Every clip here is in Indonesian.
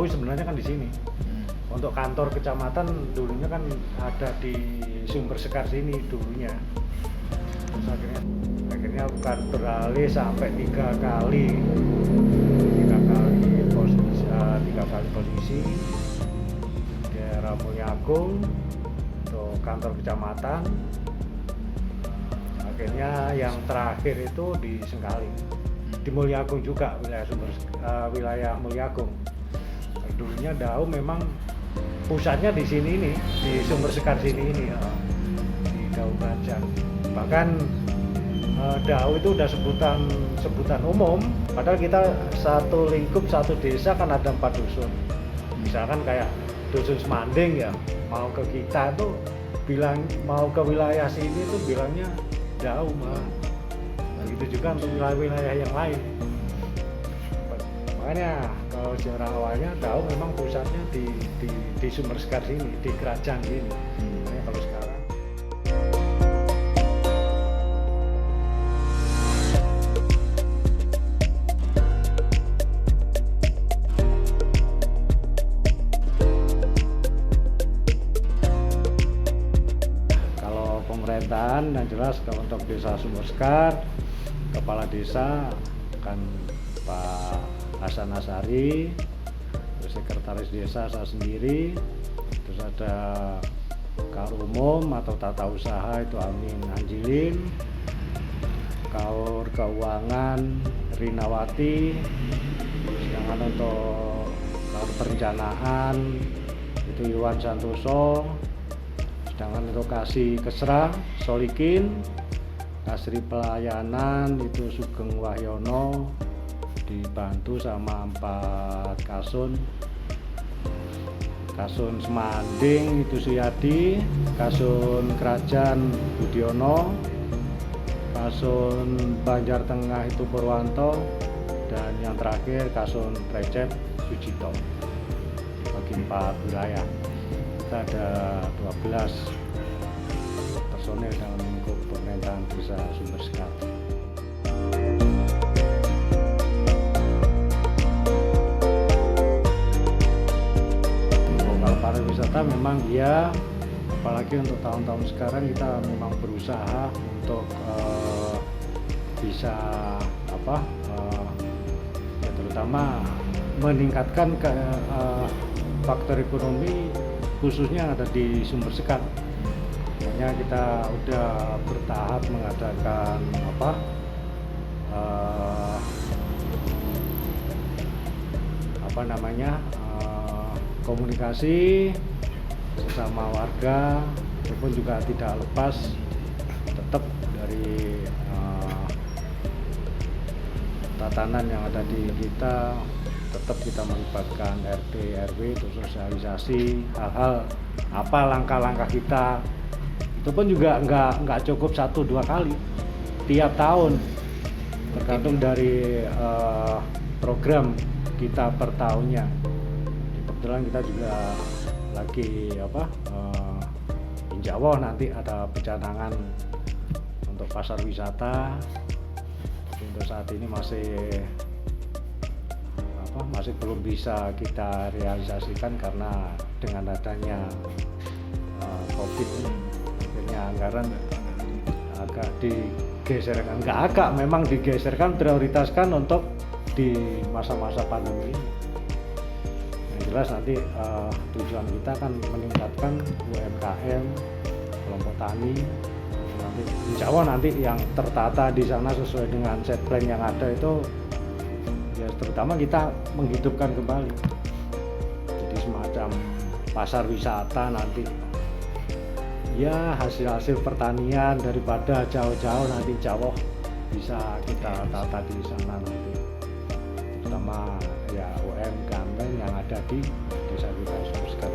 DAU sebenarnya kan di sini. Untuk kantor kecamatan dulunya kan ada di Sumber Sekar sini dulunya. Terus akhirnya bukan beralih sampai tiga kali posisi di daerah Mulyaagung untuk kantor kecamatan. Akhirnya yang terakhir itu di Sengkaling, di Mulyaagung juga, wilayah Mulyaagung. Dulunya DAU memang pusatnya di sini ini, di Sumber Sekar sini ini, di DAU Kerajaan. Bahkan DAU itu udah sebutan umum, padahal kita satu lingkup satu desa kan ada 4 dusun. Misalkan kayak dusun Semanding ya, mau ke kita tuh bilang mau ke wilayah sini tuh bilangnya DAU mah. Begitu juga untuk wilayah-wilayah yang lain. Makanya kalau sejarah awalnya DAU memang pusatnya di Sumber Sekar sini, di kerajaan sini. Makanya kalau sekarang pemerintahan yang jelas kalau untuk desa Sumber Sekar, kepala desa kan Pak Hasan Asari, terus sekretaris desa saya sendiri, terus ada Kak Umum atau tata usaha itu Amin Anjilin, Kaur Keuangan Rinawati, sedangkan untuk Kaur Perencanaan itu Iwan Santoso, sedangkan untuk Kasih Kesra Solikin, Kasri Pelayanan itu Sugeng Wahyono, dibantu sama 4 Kasun Semanding itu Suyadi, Kasun Kerajaan Budiono, Kasun Banjar Tengah itu Purwanto, dan yang terakhir Kasun Recep Sujito. Bagi 4 wilayah kita ada 12 personel dalam lingkup pemerintahan desa Sumber Sekar. Kalau pariwisata memang ya, apalagi untuk tahun-tahun sekarang kita memang berusaha untuk bisa ya terutama meningkatkan faktor ekonomi khususnya ada di Sumber Sekar. Makanya kita udah bertahap mengadakan komunikasi sesama warga, walaupun juga tidak lepas tetap dari tatanan yang ada di kita, tetap kita melibatkan RT RW untuk sosialisasi hal-hal apa langkah-langkah kita. Itu pun juga nggak cukup 1-2 kali tiap tahun, tergantung dari program kita per tahunnya. Kebetulan kita juga lagi insya Allah nanti ada pencanangan untuk pasar wisata. Untuk saat ini masih belum bisa kita realisasikan karena dengan adanya COVID ini, akhirnya anggaran agak digeserkan, memang digeserkan, prioritaskan untuk di masa-masa pandemi ini. Yang jelas nanti tujuan kita kan meningkatkan UMKM, kelompok tani. Nanti insya Allah nanti yang tertata di sana sesuai dengan set plan yang ada itu ya, terutama kita menghidupkan kembali jadi semacam pasar wisata nanti ya, hasil pertanian daripada jauh-jauh nanti insya Allah bisa kita tata di sana nanti, terutama ya UMKM yang ada di desa kita Sumber Sekar.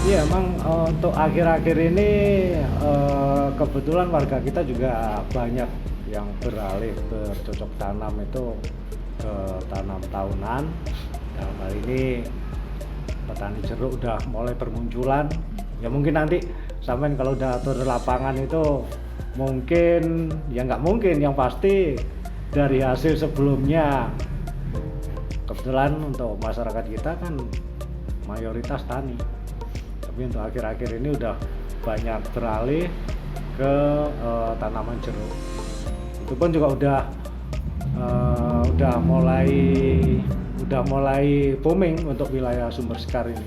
Iya, emang untuk akhir-akhir ini kebetulan warga kita juga banyak yang beralih bercocok tanam itu ke tanam tahunan. Dalam hal ini petani jeruk udah mulai bermunculan. Ya mungkin nanti sampean kalau udah turun lapangan itu mungkin ya nggak mungkin, yang pasti dari hasil sebelumnya. Kebetulan untuk masyarakat kita kan mayoritas tani, tapi untuk akhir-akhir ini udah banyak beralih ke tanaman jeruk. Itu pun juga udah mulai booming untuk wilayah Sumber Sekar ini.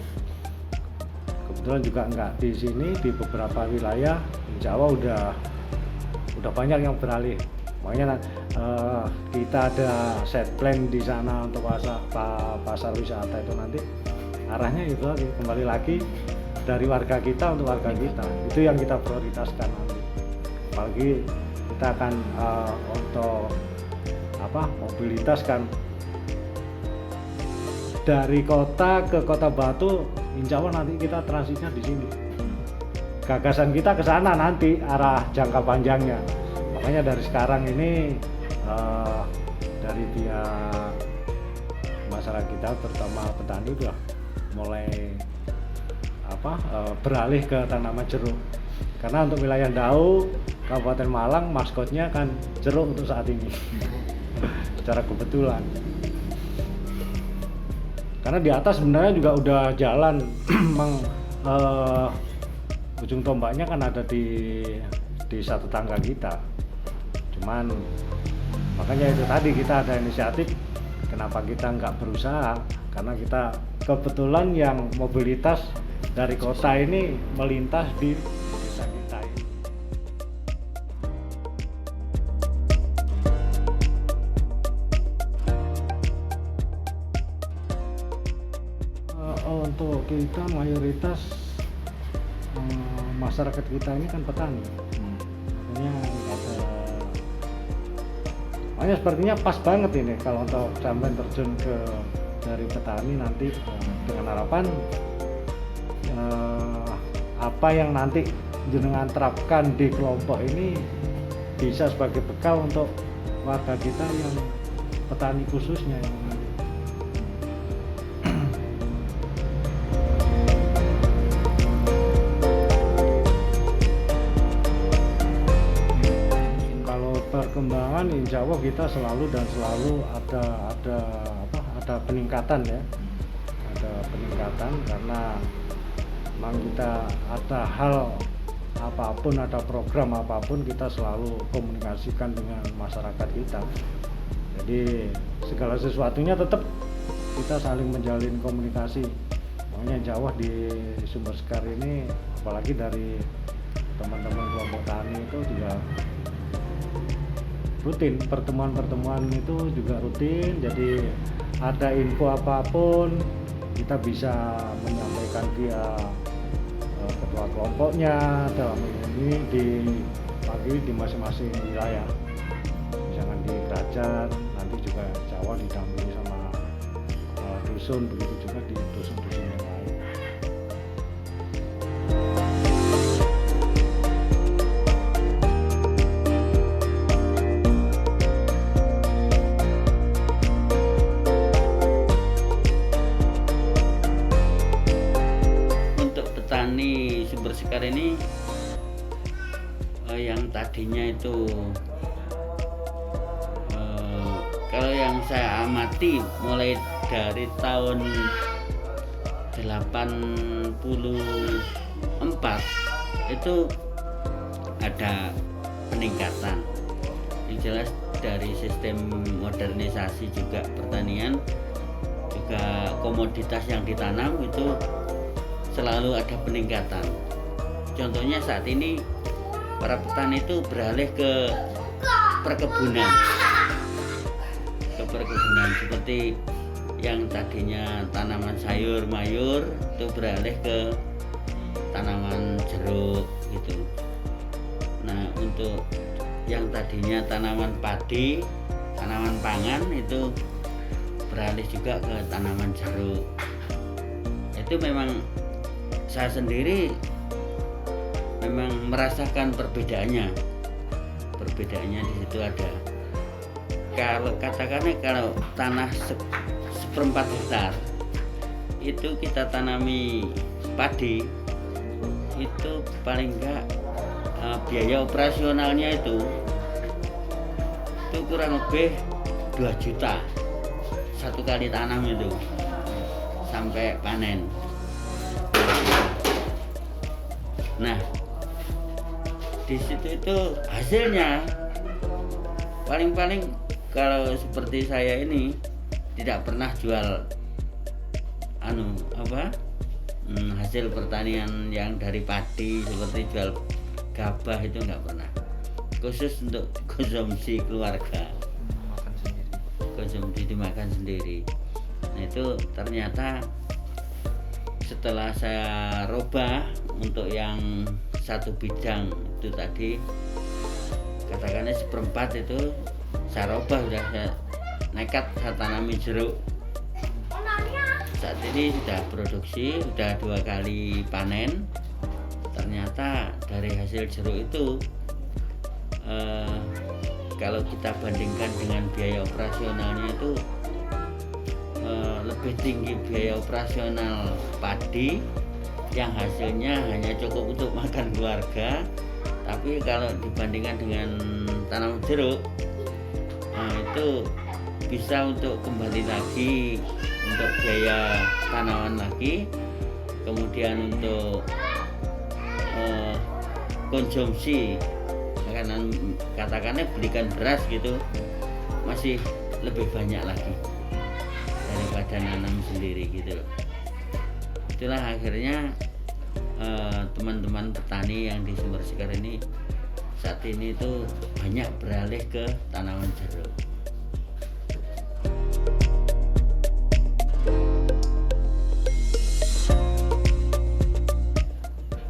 Kebetulan juga enggak di sini, di beberapa wilayah Jawa udah banyak yang beralih. Makanya kita ada set plan di sana untuk pasar wisata itu nanti arahnya itu lagi, kembali lagi dari warga kita untuk warga kita. Itu yang kita prioritaskan nanti. Apalagi kita akan untuk mobilitas kan dari kota ke Kota Batu, insya Allah nanti kita transitnya di sini. Gagasan kita ke sana nanti arah jangka panjangnya. Makanya dari sekarang ini dari pihak masyarakat kita, terutama petani, udah mulai beralih ke tanaman jeruk. Karena untuk wilayah Ndau, Kabupaten Malang, maskotnya kan jeruk untuk saat ini. Secara kebetulan. Karena di atas sebenarnya juga udah jalan, memang ujung tombaknya kan ada di satu tangga kita. Cuman makanya itu tadi kita ada inisiatif, kenapa kita nggak berusaha, karena kita kebetulan yang mobilitas dari kota ini melintas di desa kita ini. Untuk kita mayoritas masyarakat kita ini kan petani. Makanya sepertinya pas banget ini kalau untuk sampai terjun ke dari petani nanti, dengan harapan apa yang nanti jenengan terapkan di kelompok ini bisa sebagai bekal untuk warga kita yang petani khususnya yang nanti. Perkembangan insya Allah kita selalu ada peningkatan ya, ada peningkatan karena memang kita ada hal apapun, ada program apapun, kita selalu komunikasikan dengan masyarakat kita. Jadi segala sesuatunya tetap kita saling menjalin komunikasi. Makanya insya Allah di Sumber Sekar ini, apalagi dari teman-teman kelompok tani itu juga rutin, pertemuan itu juga rutin. Jadi ada info apapun kita bisa menyampaikan via ketua kelompoknya dalam ini di masing-masing wilayah. Misalkan di Kerajaan, nanti juga Jawa didampingi sama dusun, begitu juga di dusun-dusun yang lain. Sumber Sekar ini yang tadinya itu kalau yang saya amati mulai dari tahun 84 itu ada peningkatan. Yang jelas dari sistem modernisasi juga pertanian, juga komoditas yang ditanam itu selalu ada peningkatan. Contohnya saat ini para petani itu beralih ke perkebunan, seperti yang tadinya tanaman sayur mayur itu beralih ke tanaman jeruk gitu. Nah, untuk yang tadinya tanaman padi, tanaman pangan itu beralih juga ke tanaman jeruk. Itu memang saya sendiri memang merasakan perbedaannya di situ ada. Kalau katakannya kalau tanah seperempat hektar itu kita tanami padi, itu paling enggak biaya operasionalnya itu kurang lebih 2 juta satu kali tanam itu sampai panen. Nah, di situ itu hasilnya paling-paling kalau seperti saya ini tidak pernah jual hasil pertanian yang dari padi seperti jual gabah, itu nggak pernah, khusus untuk konsumsi keluarga, makan sendiri. konsumsi dimakan sendiri. Nah itu ternyata setelah saya robah untuk yang satu bidang itu tadi, katakannya 1/4 itu saya robah, udah saya nekat saya tanami jeruk. Saat ini sudah produksi, sudah 2 kali panen. Ternyata dari hasil jeruk itu kalau kita bandingkan dengan biaya operasionalnya itu lebih tinggi biaya operasional padi yang hasilnya hanya cukup untuk makan keluarga. Tapi kalau dibandingkan dengan tanam jeruk, itu bisa untuk kembali lagi untuk biaya tanaman lagi, kemudian untuk konsumsi makanan, katakannya belikan beras gitu, masih lebih banyak lagi daripada nanam sendiri gitu. Itulah akhirnya teman-teman petani yang di Sumber Sekar ini saat ini itu banyak beralih ke tanaman jeruk.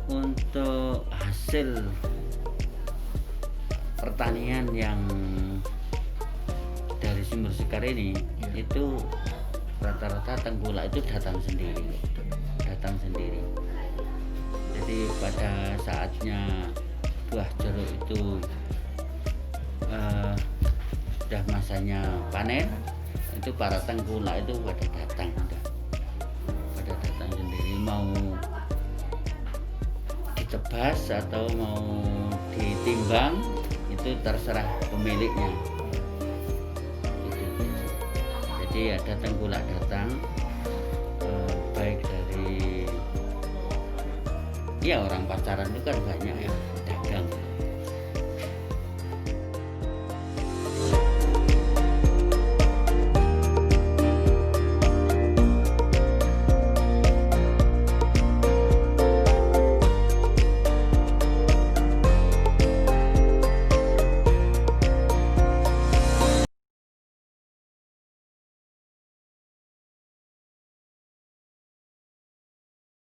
Untuk hasil pertanian yang dari Sumber Sekar ini itu rata-rata tengkulak itu datang sendiri. Jadi pada saatnya buah jeruk itu sudah masanya panen, itu para tengkulak itu pada datang sendiri, mau ditebas atau mau ditimbang itu terserah pemiliknya gitu. Jadi ada tengkulak datang, baik dari orang pacaran itu kan banyak ya,